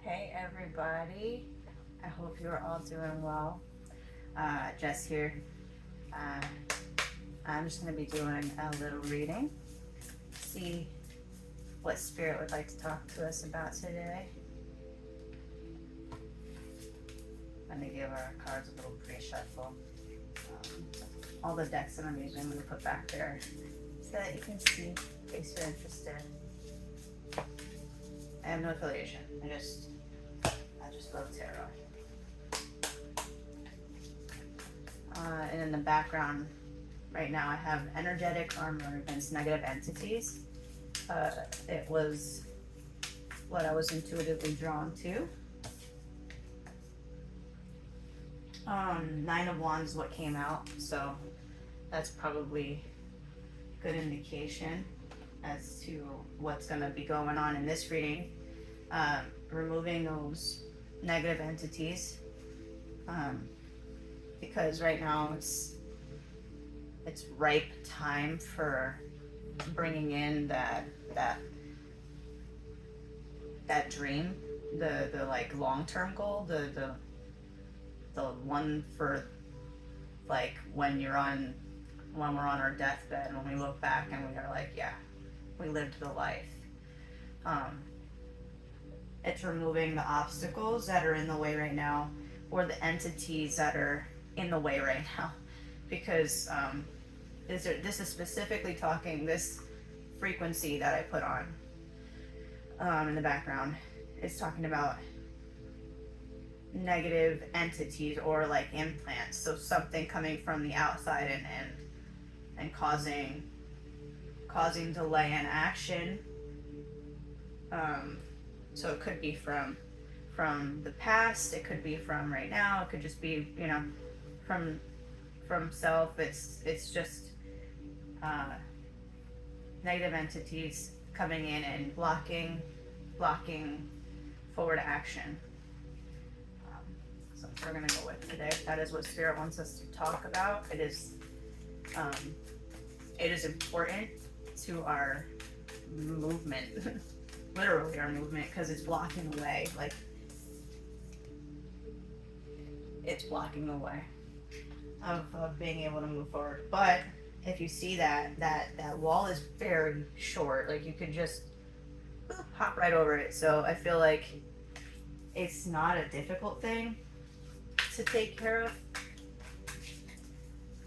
Hey everybody, I hope you're all doing well. Jess here. Uh, I'm just going to be doing a little reading, see what Spirit would like to talk to us about today. I'm going to give our cards a little pre-shuffle. All the decks that I'm using, I'm going to put back there so that you can see in case you're interested. I have no affiliation. I just love tarot. And in the background right now I have energetic armor against negative entities. It was what I was intuitively drawn to. Nine of Wands is what came out, so that's probably a good indication as to what's going to be going on in this reading. Removing those negative entities, because right now it's ripe time for bringing in that dream, the like long-term goal, the one for like when we're on our deathbed, when we look back and we are like, yeah, we lived the life. It's removing the obstacles that are in the way right now, or the entities that are in the way right now, because this is specifically talking, this frequency that I put on in the background is talking about negative entities or like implants, so something coming from the outside and causing delay in action. So it could be from the past, it could be from right now, it could just be, from self. It's just negative entities coming in and blocking forward action. So we're gonna go with today. That is what Spirit wants us to talk about. It is important to our movement. Literally our movement, because it's blocking the way. Like, it's blocking the way of being able to move forward. But if you see that wall is very short, like you could just hop right over it. So I feel like it's not a difficult thing to take care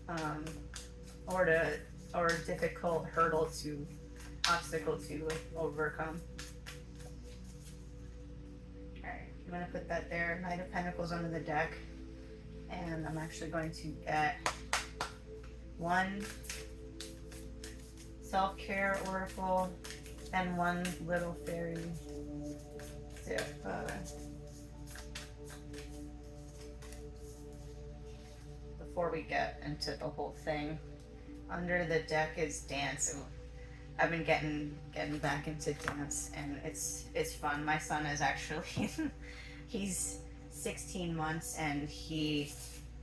of, or a difficult obstacle to overcome. I'm going to put that there. Knight of Pentacles under the deck. And I'm actually going to get one self-care oracle and one little fairy. Before we get into the whole thing, under the deck is dance. I've been getting back into dance, and it's fun. My son is actually he's 16 months and he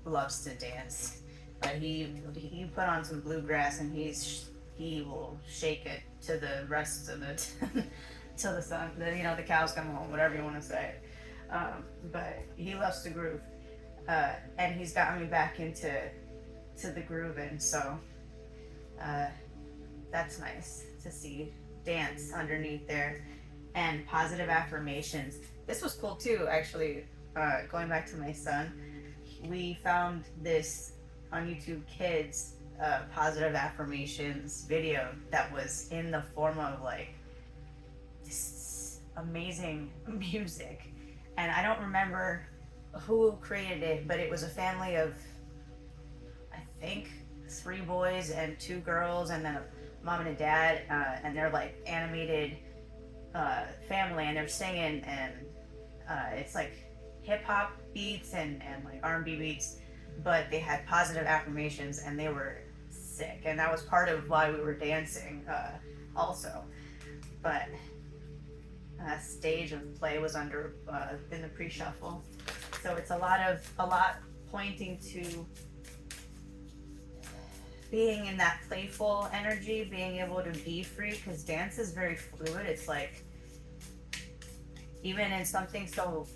loves to dance. But he put on some bluegrass and he will shake it to the rest of it till the sun, the cows come home, whatever you want to say. But he loves to groove, and he's got me back into the grooving. So that's nice to see dance underneath there, and positive affirmations. This was cool too, actually. Going back to my son, we found this on YouTube Kids positive affirmations video that was in the form of like this amazing music, and I don't remember who created it, but it was a family of, I think, 3 boys and 2 girls, and then a mom and a dad, and they're like animated family, and they're singing, and it's like hip hop beats and like R&B beats, but they had positive affirmations, and they were sick, and that was part of why we were dancing also. But stage of play was under in the pre-shuffle, so it's a lot pointing to being in that playful energy, being able to be free, because dance is very fluid. It's like even in something so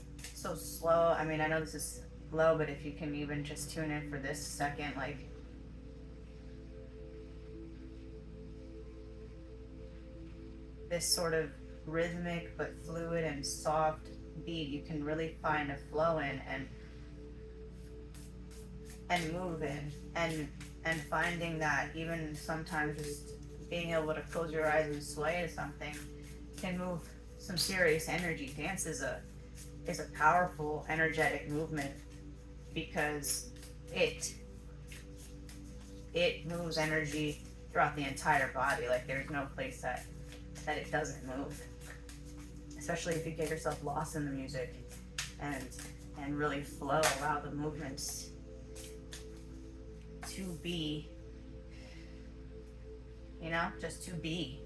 slow. I mean, I know this is low, but if you can even just tune in for this second, like this sort of rhythmic but fluid and soft beat, you can really find a flow in and move in, and finding that even sometimes just being able to close your eyes and sway to something can move some serious energy. Dance is a powerful energetic movement because it it moves energy throughout the entire body. Like there's no place that it doesn't move. Especially if you get yourself lost in the music and really flow, allow the movements to be, just to be,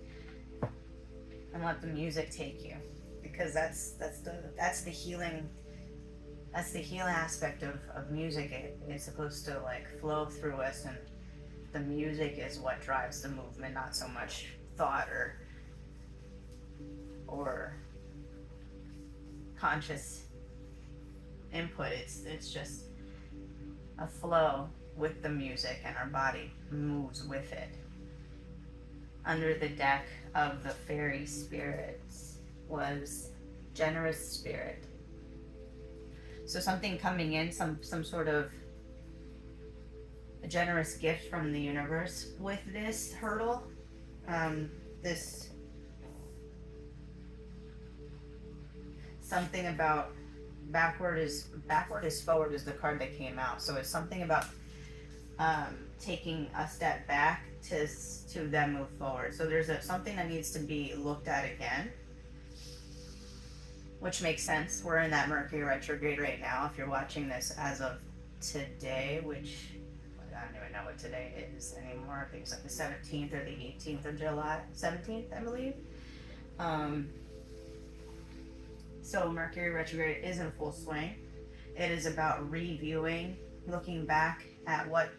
and let the music take you, because that's the healing. That's the healing aspect of music. It's supposed to like flow through us, and the music is what drives the movement, not so much thought or conscious input. It's just a flow with the music, and our body moves with it. Under the deck of the fairy spirits was generous spirit. So something coming in, some sort of a generous gift from the universe with this hurdle. This something about backward is forward is the card that came out. So it's something about taking a step back to then move forward. So there's something that needs to be looked at again, which makes sense. We're in that Mercury retrograde right now. If you're watching this as of today, which I don't even know what today is anymore. I think it's like the 17th or the 18th of July. 17th, I believe. So Mercury retrograde is in full swing. It is about reviewing, looking back at what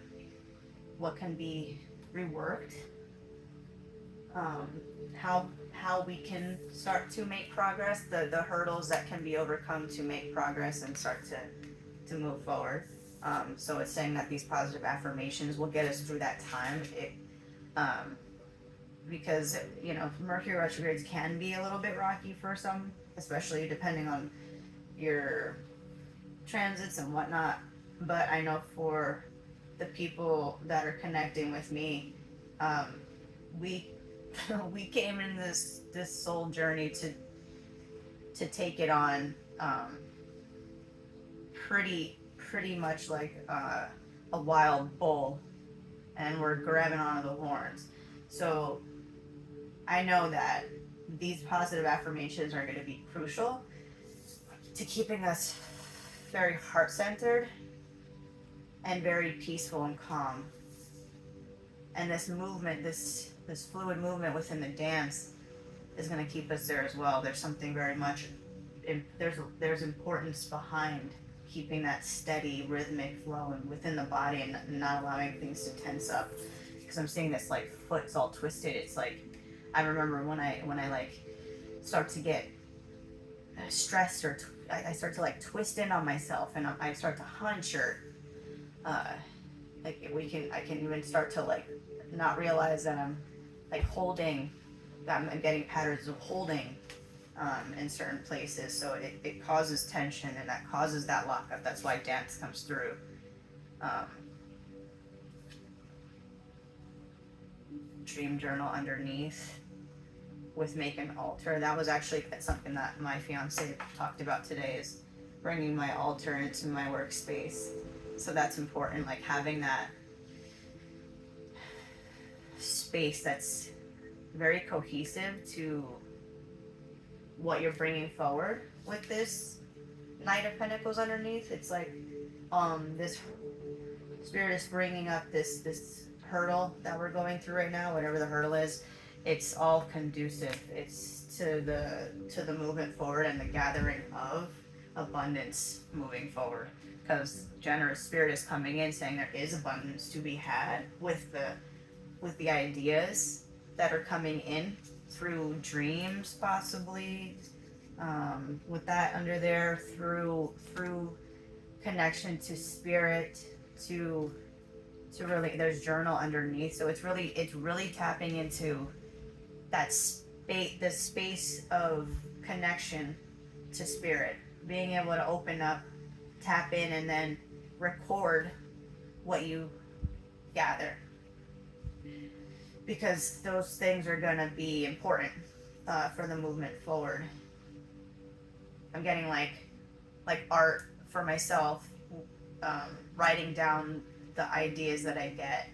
can be reworked, how we can start to make progress, the hurdles that can be overcome to make progress and start to move forward. So it's saying that these positive affirmations will get us through that time. Because Mercury retrogrades can be a little bit rocky for some, especially depending on your transits and whatnot. But I know for the people that are connecting with me, we we came in this soul journey to take it on, pretty much like a wild bull, and we're grabbing onto the horns. So I know that these positive affirmations are going to be crucial to keeping us very heart-centered and very peaceful and calm. And this movement, this fluid movement within the dance is going to keep us there as well. There's something very much, there's importance behind keeping that steady rhythmic flow and within the body, and not allowing things to tense up. Because I'm seeing this like foot's all twisted. It's like, I remember when I like start to get stressed, or I start to like twist in on myself, and I start to hunch, or like I can even start to like not realize that I'm like holding, that I'm getting patterns of holding in certain places. So it causes tension, and that causes that lockup. That's why dance comes through. Dream journal underneath with make an altar. That was actually something that my fiance talked about today, is bringing my altar into my workspace. So that's important, like having that space that's very cohesive to what you're bringing forward with this Knight of Pentacles underneath. It's like this spirit is bringing up this hurdle that we're going through right now, whatever the hurdle is. It's all conducive. It's to the movement forward and the gathering of abundance moving forward, because generous spirit is coming in saying there is abundance to be had with the ideas that are coming in through dreams, possibly with that under there, through connection to spirit, to really, there's journal underneath, so it's really tapping into that space, the space of connection to spirit, being able to open up, tap in, and then record what you gather, because those things are going to be important for the movement forward. I'm getting like art for myself, writing down the ideas that I get,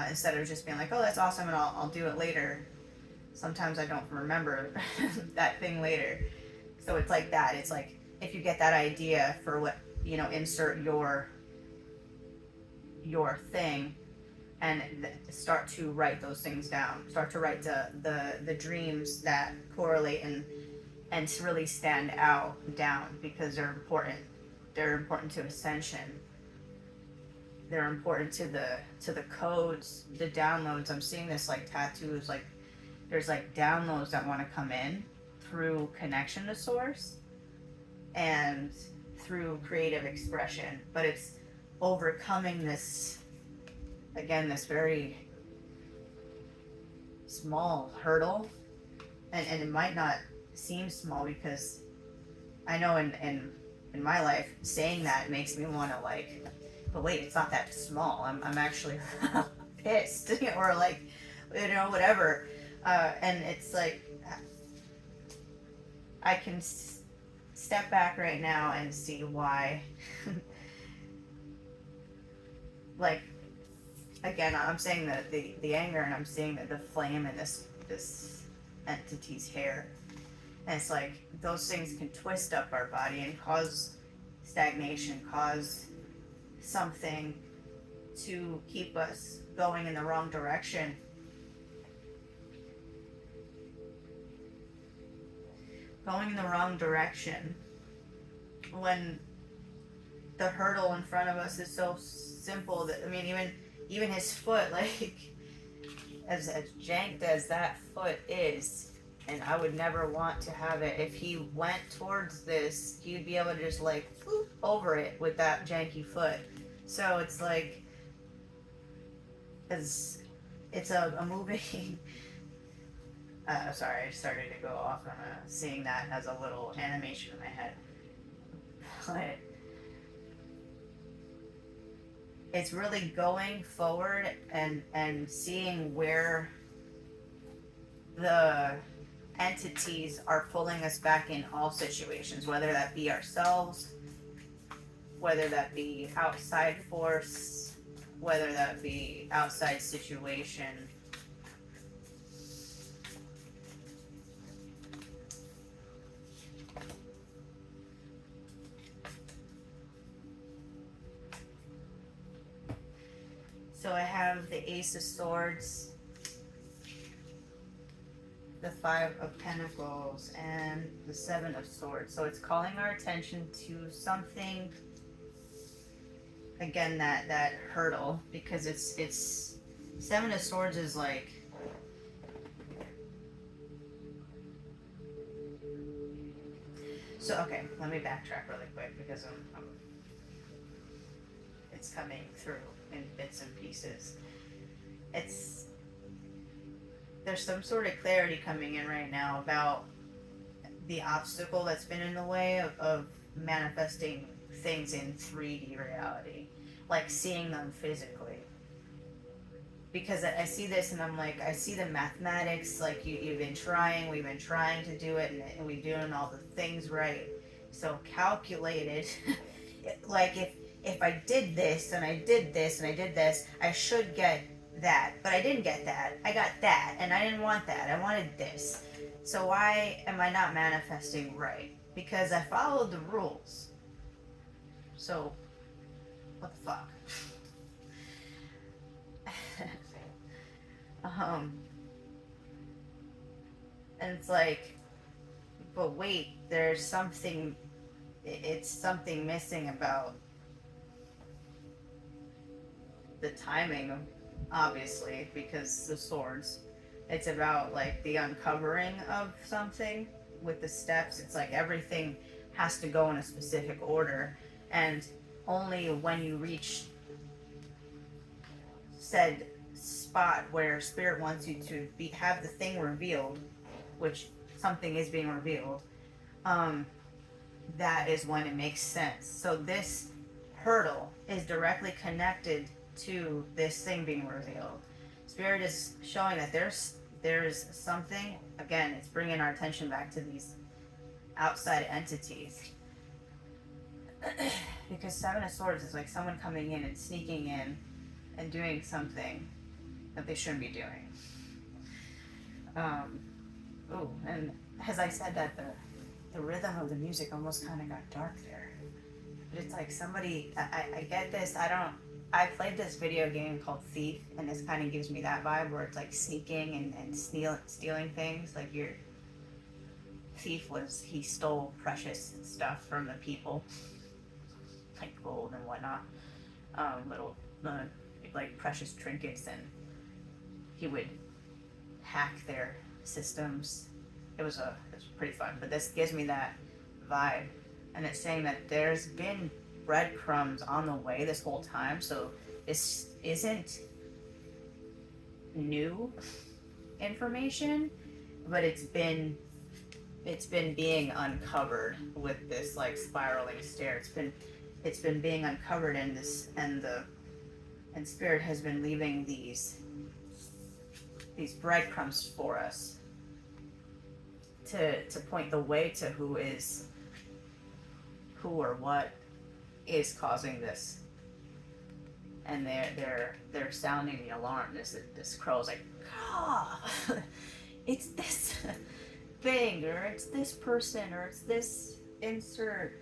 instead of just being like, oh, that's awesome, and I'll do it later. Sometimes I don't remember that thing later. So it's like that. It's like, if you get that idea for what, insert your thing, and start to write those things down. Start to write the dreams that correlate and to really stand out down, because they're important. They're important to ascension. They're important to the codes, the downloads. I'm seeing this like tattoos, like there's like downloads that want to come in through connection to source and through creative expression, but it's overcoming this, again, this very small hurdle, and it might not seem small, because I know in my life, saying that makes me want to like, but wait, it's not that small. I'm actually pissed, or like, whatever. And it's like, I can step back right now and see why. Like, again, I'm saying that the anger, and I'm seeing that the flame in this entity's hair, and it's like those things can twist up our body and cause stagnation, cause something to keep us going in the wrong direction. Going in the wrong direction when the hurdle in front of us is so simple that, I mean, even his foot, like, as janked as that foot is, and I would never want to have it, if he went towards this, he'd be able to just like whoop over it with that janky foot. So it's like, as it's a moving sorry, I started to go off on seeing that as a little animation in my head, but it's really going forward and seeing where the entities are pulling us back in all situations, whether that be ourselves, whether that be outside force, whether that be outside situation. So I have the Ace of Swords, the Five of Pentacles, and the Seven of Swords. So it's calling our attention to something, again, that hurdle, because it's Seven of Swords is like, so okay, let me backtrack really quick, because it's coming through in bits and pieces. There's some sort of clarity coming in right now about the obstacle that's been in the way of manifesting things in 3D reality, like seeing them physically. Because I see this and I'm like, I see the mathematics, like we've been trying to do it, and we're doing all the things right. So calculated, like if I did this and I did this and I did this, I should get that. But I didn't get that. I got that, and I didn't want that. I wanted this. So why am I not manifesting right? Because I followed the rules. So, what the fuck? And it's like, but wait, there's something, it's something missing about the timing, obviously, because the swords, it's about like the uncovering of something, with the steps, it's like everything has to go in a specific order, and only when you reach said spot where spirit wants you to be have the thing revealed, which something is being revealed, um, that is when it makes sense. So this hurdle is directly connected to this thing being revealed. Spirit is showing that there's something. Again, it's bringing our attention back to these outside entities. Because Seven of Swords is like someone coming in and sneaking in and doing something that they shouldn't be doing. And as I said that, the rhythm of the music almost kind of got dark there. But it's like somebody, I get this, I played this video game called Thief, and this kind of gives me that vibe where it's like sneaking and stealing things. Like your thief he stole precious stuff from the people, like gold and whatnot, little, like precious trinkets, and he would hack their systems. It was pretty fun, but this gives me that vibe, and it's saying that there's been breadcrumbs on the way this whole time, so this isn't new information, but it's been being uncovered with this like spiraling stair. It's been being uncovered in this, and spirit has been leaving these breadcrumbs for us to point the way to who or what is causing this. And they're sounding the alarm. This crow's like, ah, it's this thing, or it's this person, or it's this insert,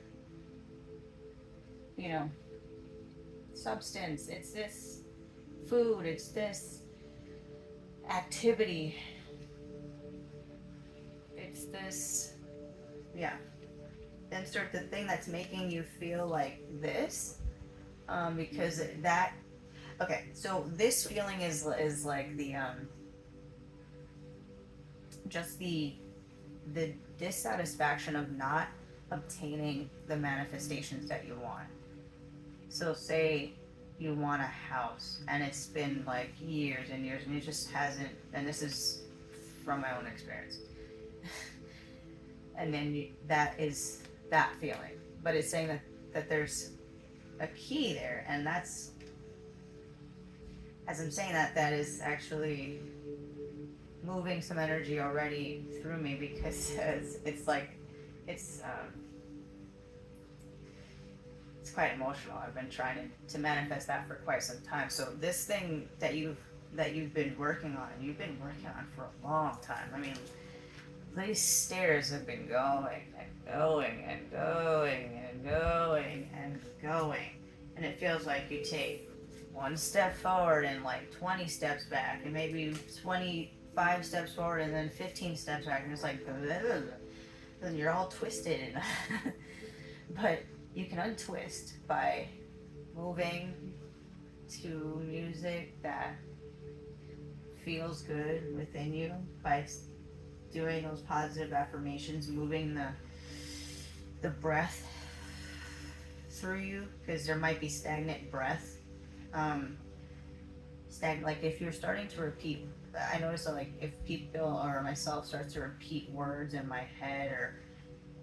substance, it's this food, it's this activity, it's this, insert the thing that's making you feel like this, because okay, so this feeling is like the just the dissatisfaction of not obtaining the manifestations that you want. So say you want a house, and it's been like years and years, and it just hasn't, and this is from my own experience. And then that is that feeling, but it's saying that there's a key there, and that's, as I'm saying that is actually moving some energy already through me, because it's like it's quite emotional. I've been trying to manifest that for quite some time. So this thing that you've been working on, and you've been working on for a long time. I mean, these stairs have been going and going and going and going and going, and it feels like you take one step forward and like 20 steps back, and maybe 25 steps forward and then 15 steps back, and it's like, then you're all twisted. And but you can untwist by moving to music that feels good within you, by doing those positive affirmations, moving the breath through you, because there might be stagnant breath. Like if you're starting to repeat, I notice that, like, if people or myself starts to repeat words in my head,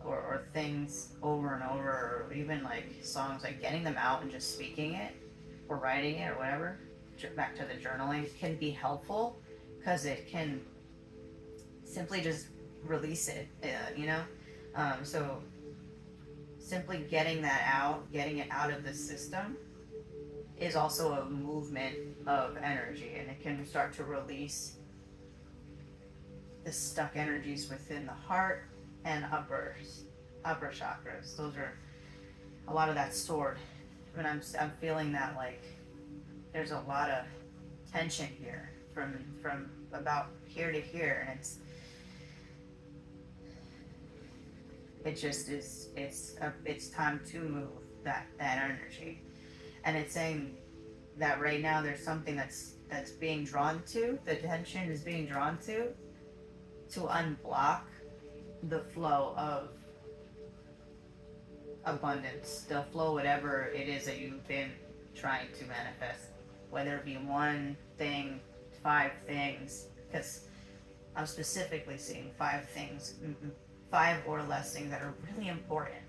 or things over and over, or even like songs, like getting them out and just speaking it or writing it or whatever, back to the journaling, can be helpful, because it can simply just release it, so simply getting it out of the system is also a movement of energy, and it can start to release the stuck energies within the heart and upper chakras. Those are a lot of that stored. When I'm feeling that, like, there's a lot of tension here from about here to here, and it's time to move that energy. And it's saying that right now there's something that's being drawn to, the tension is being drawn to unblock the flow of abundance, the flow, whatever it is that you've been trying to manifest, whether it be one thing, 5 things, because I'm specifically seeing 5 things, 5 or less things that are really important,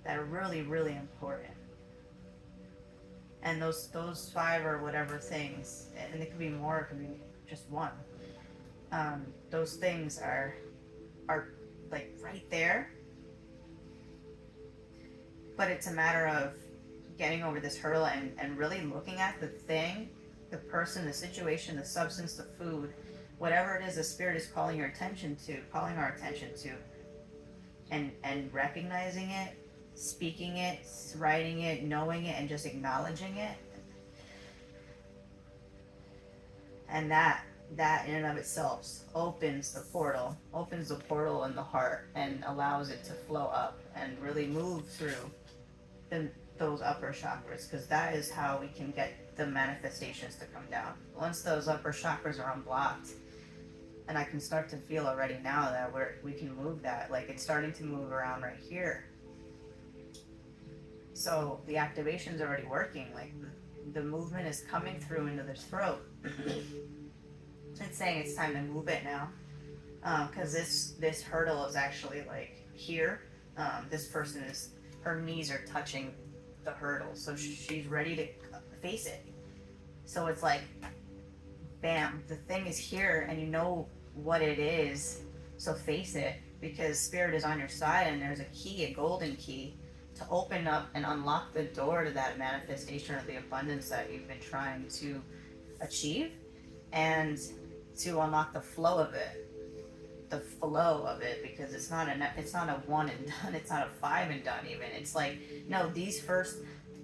that are really, really important. And those 5 or whatever things, and it could be more, it could be just one. Those things are like right there, but it's a matter of getting over this hurdle and really looking at the thing, the person, the situation, the substance, the food, whatever it is the spirit is calling your attention to, calling our attention to, and recognizing it, speaking it, writing it, knowing it, and just acknowledging it. And that in and of itself opens the portal in the heart and allows it to flow up and really move through those upper chakras, because that is how we can get the manifestations to come down. Once those upper chakras are unblocked, and I can start to feel already now that we can move that, like it's starting to move around right here. So the activation's already working, like the movement is coming through into the throat. It's saying it's time to move it now, because this hurdle is actually like here. This person is, her knees are touching the hurdle, so she's ready to face it. So it's like, bam, the thing is here, and you know what it is, so face it, because spirit is on your side, and there's a key, a golden key, to open up and unlock the door to that manifestation of the abundance that you've been trying to achieve, and to unlock the flow of it. Because it's not a one and done, it's not a 5 and done even. It's like, no, these first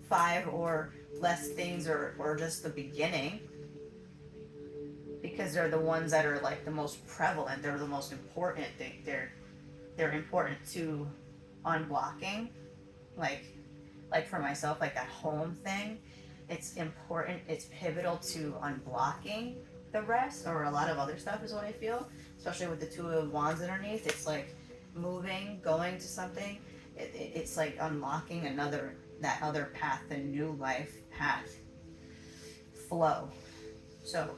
5 or less things are just the beginning, because they're the ones that are like the most prevalent, they're the most important. They're important to unblocking. Like for myself, like that home thing, it's important, it's pivotal to unblocking the rest, or a lot of other stuff is what I feel, especially with the 2 of Wands underneath. It's like moving, going to something, it's like unlocking that other path, the new life path flow. So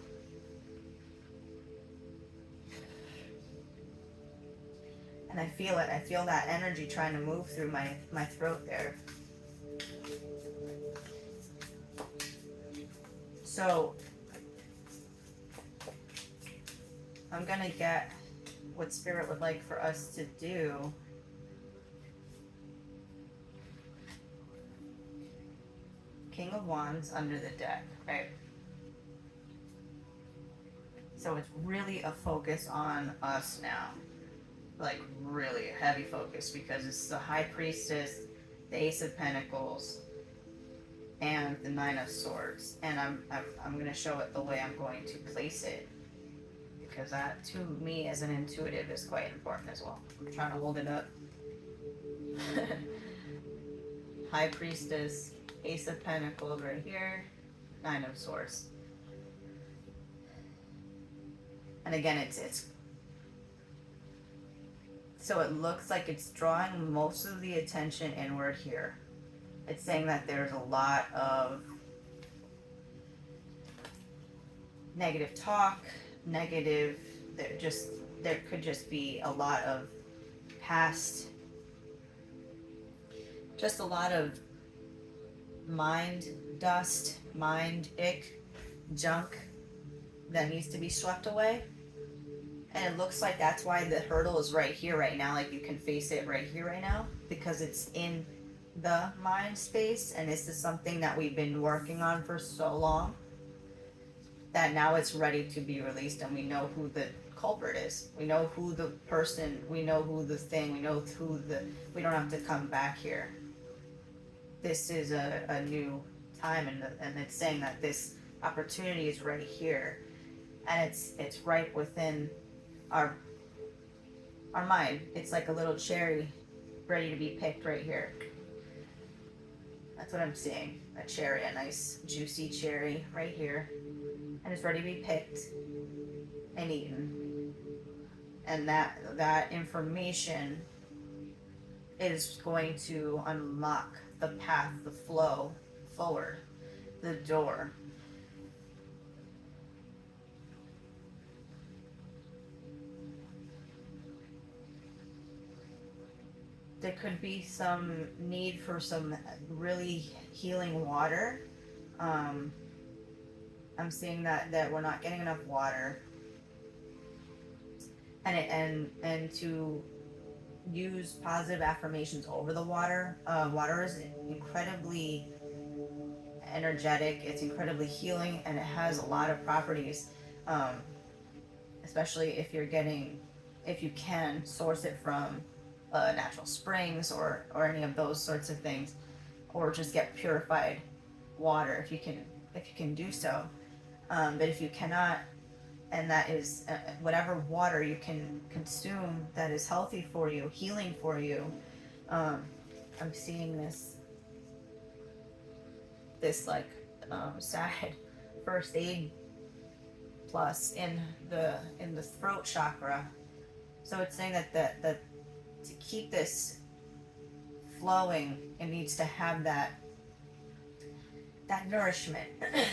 and I feel it, I feel that energy trying to move through my throat there. So I'm gonna get what spirit would like for us to do. King of Wands under the deck, right? So it's really a focus on us now. Like really a heavy focus, because it's the High Priestess, the Ace of Pentacles, and the 9 of Swords. And I'm gonna show it the way I'm going to place it, because that to me as an intuitive is quite important as well. I'm trying to hold it up. High Priestess, Ace of Pentacles right here, 9 of Swords. And again, it's so it looks like it's drawing most of the attention inward here. It's saying that there's a lot of negative talk, there could just be a lot of past, just a lot of mind dust, mind ick, junk that needs to be swept away. And it looks like that's why the hurdle is right here right now, like you can face it right here right now, because it's in the mind space, and this is something that we've been working on for so long that now it's ready to be released, and we know who the culprit is. We know who the person, we know who the thing, we know we don't have to come back here. This is a new time, and it's saying that this opportunity is right here, and it's right within our mind. It's like a little cherry ready to be picked right here. That's what I'm seeing. A cherry, a nice juicy cherry right here, and it's ready to be picked and eaten. and that information is going to unlock the path, the flow forward, the door. There could be some need for some really healing water. Um, I'm seeing that we're not getting enough water, and to use positive affirmations over the water. Water is incredibly energetic. It's incredibly healing, and it has a lot of properties. Um, Especially if you can source it from natural springs or any of those sorts of things, or just get purified water if you can do so. But if you cannot, and that is whatever water you can consume that is healthy for you, healing for you. Um, I'm seeing this like sad first aid plus in the throat chakra. So it's saying that to keep this flowing, it needs to have that nourishment,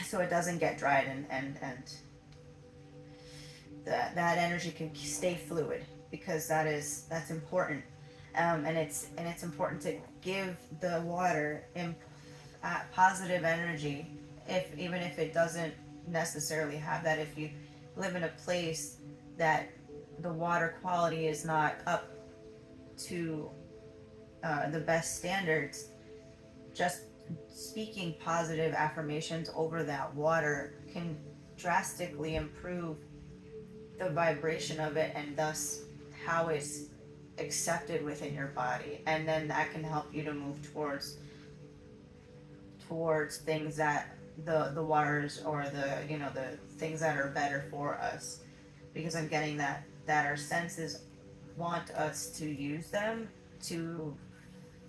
so it doesn't get dried, and that energy can stay fluid, because that's important. And it's important to give the water positive energy, if even if it doesn't necessarily have that. If you live in a place that the water quality is not up to the best standards, just speaking positive affirmations over that water can drastically improve the vibration of it, and thus how it's accepted within your body. And then that can help you to move towards things that the waters, or the things that are better for us. Because I'm getting that our senses want us to use them to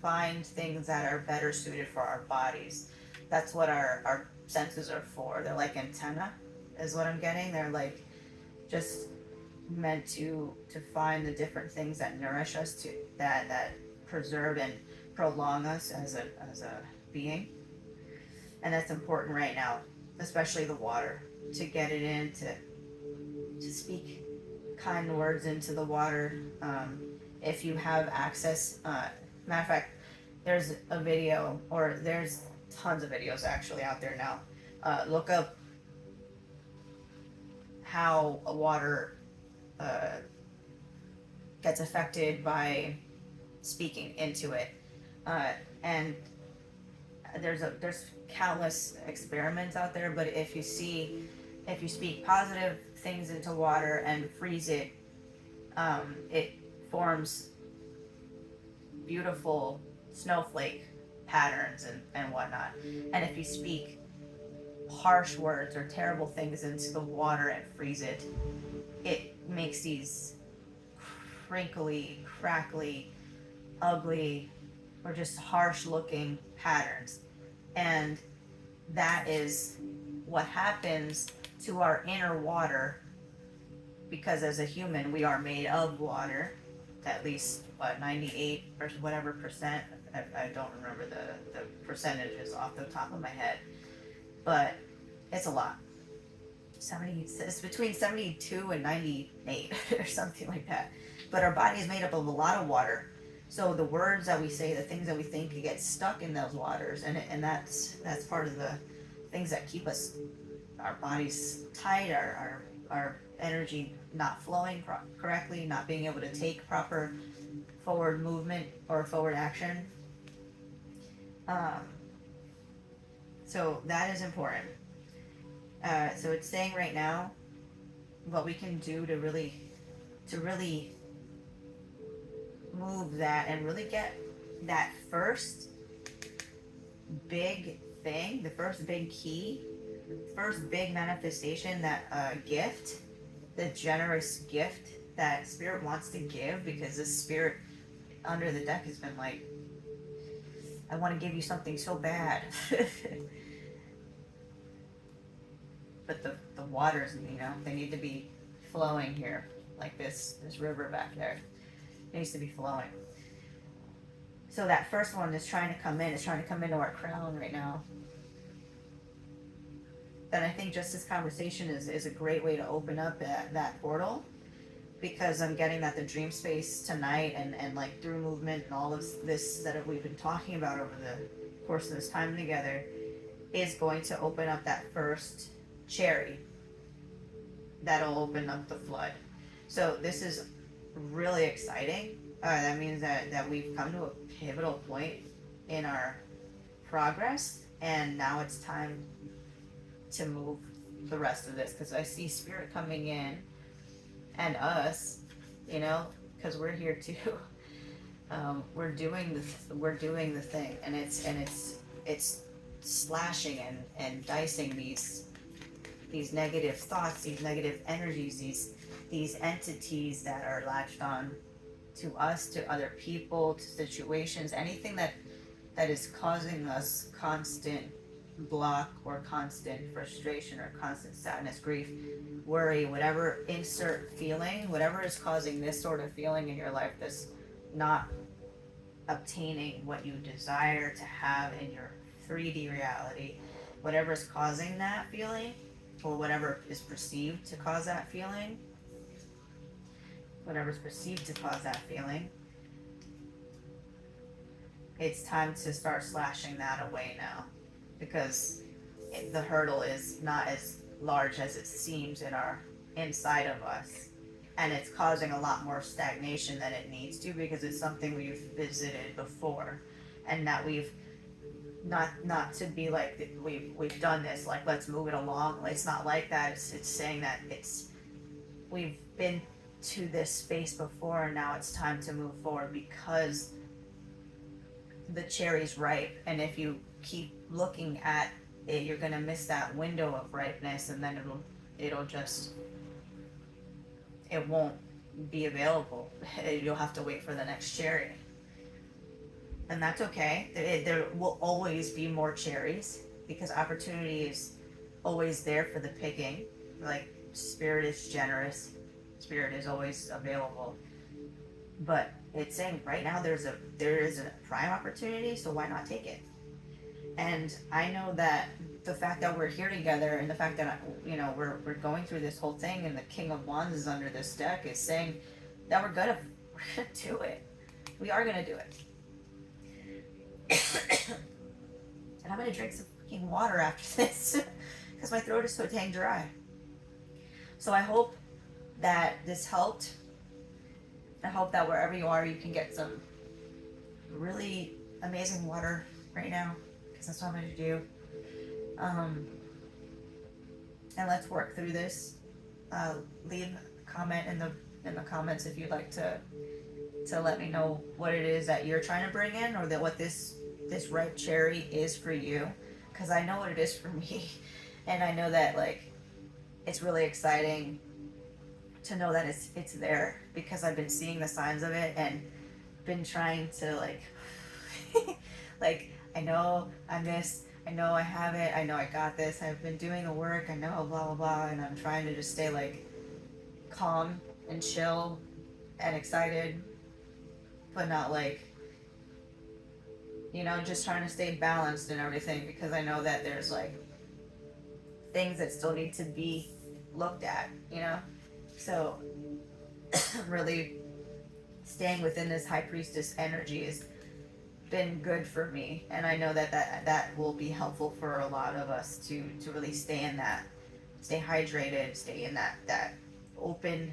find things that are better suited for our bodies. That's what our senses are for. They're like antenna, is what I'm getting. They're like just meant to find the different things that nourish us, to that preserve and prolong us as a being. And that's important right now, especially the water, to get it in, to speak kind words into the water. If you have access, matter of fact, there's a video, or there's tons of videos actually out there now. Look up how a water gets affected by speaking into it, and there's countless experiments out there. But if you speak positive things into water and freeze it, it forms beautiful snowflake patterns and whatnot. And if you speak harsh words or terrible things into the water and freeze it, it makes these crinkly, crackly, ugly, or just harsh looking patterns. And that is what happens to our inner water, because as a human we are made of water, at least 98 or whatever percent. I don't remember the percentages off the top of my head, but it's a lot. It's between 72 and 98 or something like that. But our body is made up of a lot of water. So the words that we say, the things that we think, get stuck in those waters, and that's part of the things that keep our bodies tight, our energy not flowing correctly, not being able to take proper forward movement or forward action. So that is important. So it's saying right now what we can do to really move that, and really get that first big thing, the first big key, first big manifestation, that gift, the generous gift that spirit wants to give. Because this spirit under the deck has been like, I want to give you something so bad. But the waters, they need to be flowing here. like this river back there. It needs to be flowing. So that first one is trying to come in. It's trying to come into our crown right now. And I think just this conversation is a great way to open up that portal, because I'm getting that the dream space tonight and like through movement and all of this that we've been talking about over the course of this time together is going to open up that first cherry that'll open up the flood. So this is really exciting. That means that we've come to a pivotal point in our progress, and now it's time to move the rest of this, because I see spirit coming in and us, you know, because we're here too. We're doing the thing, and it's slashing and dicing these negative thoughts, these negative energies, these entities that are latched on to us, to other people, to situations, anything that is causing us constant block or constant frustration or constant sadness, grief, worry, whatever, insert feeling, whatever is causing this sort of feeling in your life that's not obtaining what you desire to have in your 3D reality, whatever is causing that feeling, or whatever is perceived to cause that feeling, whatever's perceived to cause that feeling, it's time to start slashing that away now, because the hurdle is not as large as it seems in our inside of us, and it's causing a lot more stagnation than it needs to, because it's something we've visited before, and that we've not to be like we've done this, like let's move it along. It's not like that. It's saying that we've been to this space before, and now it's time to move forward, because the cherry's ripe, and if you keep looking at it, you're gonna miss that window of ripeness, and then it won't be available. You'll have to wait for the next cherry, and that's okay. There will always be more cherries, because opportunity is always there for the picking. Like, spirit is generous, spirit is always available, but it's saying right now there is a prime opportunity, so why not take it? And I know that the fact that we're here together, and the fact that we're going through this whole thing, and the King of Wands is under this deck, is saying that we're gonna do it. We are gonna do it. And I'm gonna drink some fucking water after this, because my throat is so dang dry. So I hope that this helped. I hope that wherever you are, you can get some really amazing water right now, because that's what I'm going to do. And let's work through this. Leave a comment in the comments if you'd like to let me know what it is that you're trying to bring in, or that what this ripe cherry is for you, because I know what it is for me, and I know that, like, it's really exciting to know that it's there, because I've been seeing the signs of it and been trying to like I know I'm this, I know I have it, I know I got this, I've been doing the work, I know blah blah blah, and I'm trying to just stay like calm and chill and excited, but not like, just trying to stay balanced and everything, because I know that there's like things that still need to be looked at, So really staying within this high priestess energy has been good for me, and I know that will be helpful for a lot of us to really stay in that, stay hydrated, stay in that open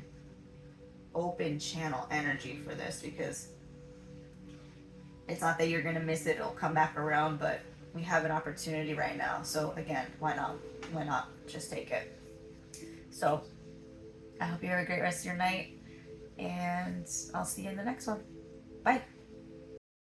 channel energy for this, because it's not that you're gonna miss it, it'll come back around, but we have an opportunity right now. So again, why not just take it? So I hope you have a great rest of your night, and I'll see you in the next one. Bye.